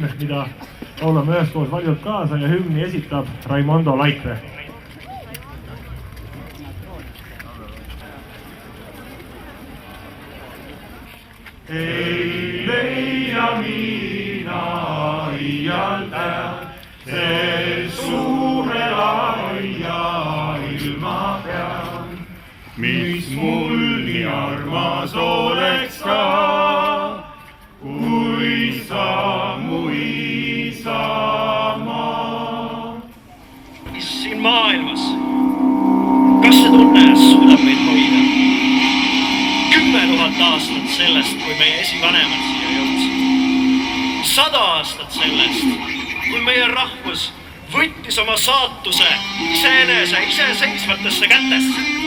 hümn, mida laulame üheskoos valjult kaasa ja hümni esitab Raimondo Laikre. Ei leia mina iial tean, see suure laia ilma peal, mis mul nii armas oleks ka, kui sa mu isamaa. Mis siin maailmas, kas see tunne suudab meid hoida? 10 000 aastat sellest, kui meie esivanemad siia jõudsid. 100 aastat sellest, kui meie rahvus võttis oma saatuse iseenese iseseisvatesse kätesse.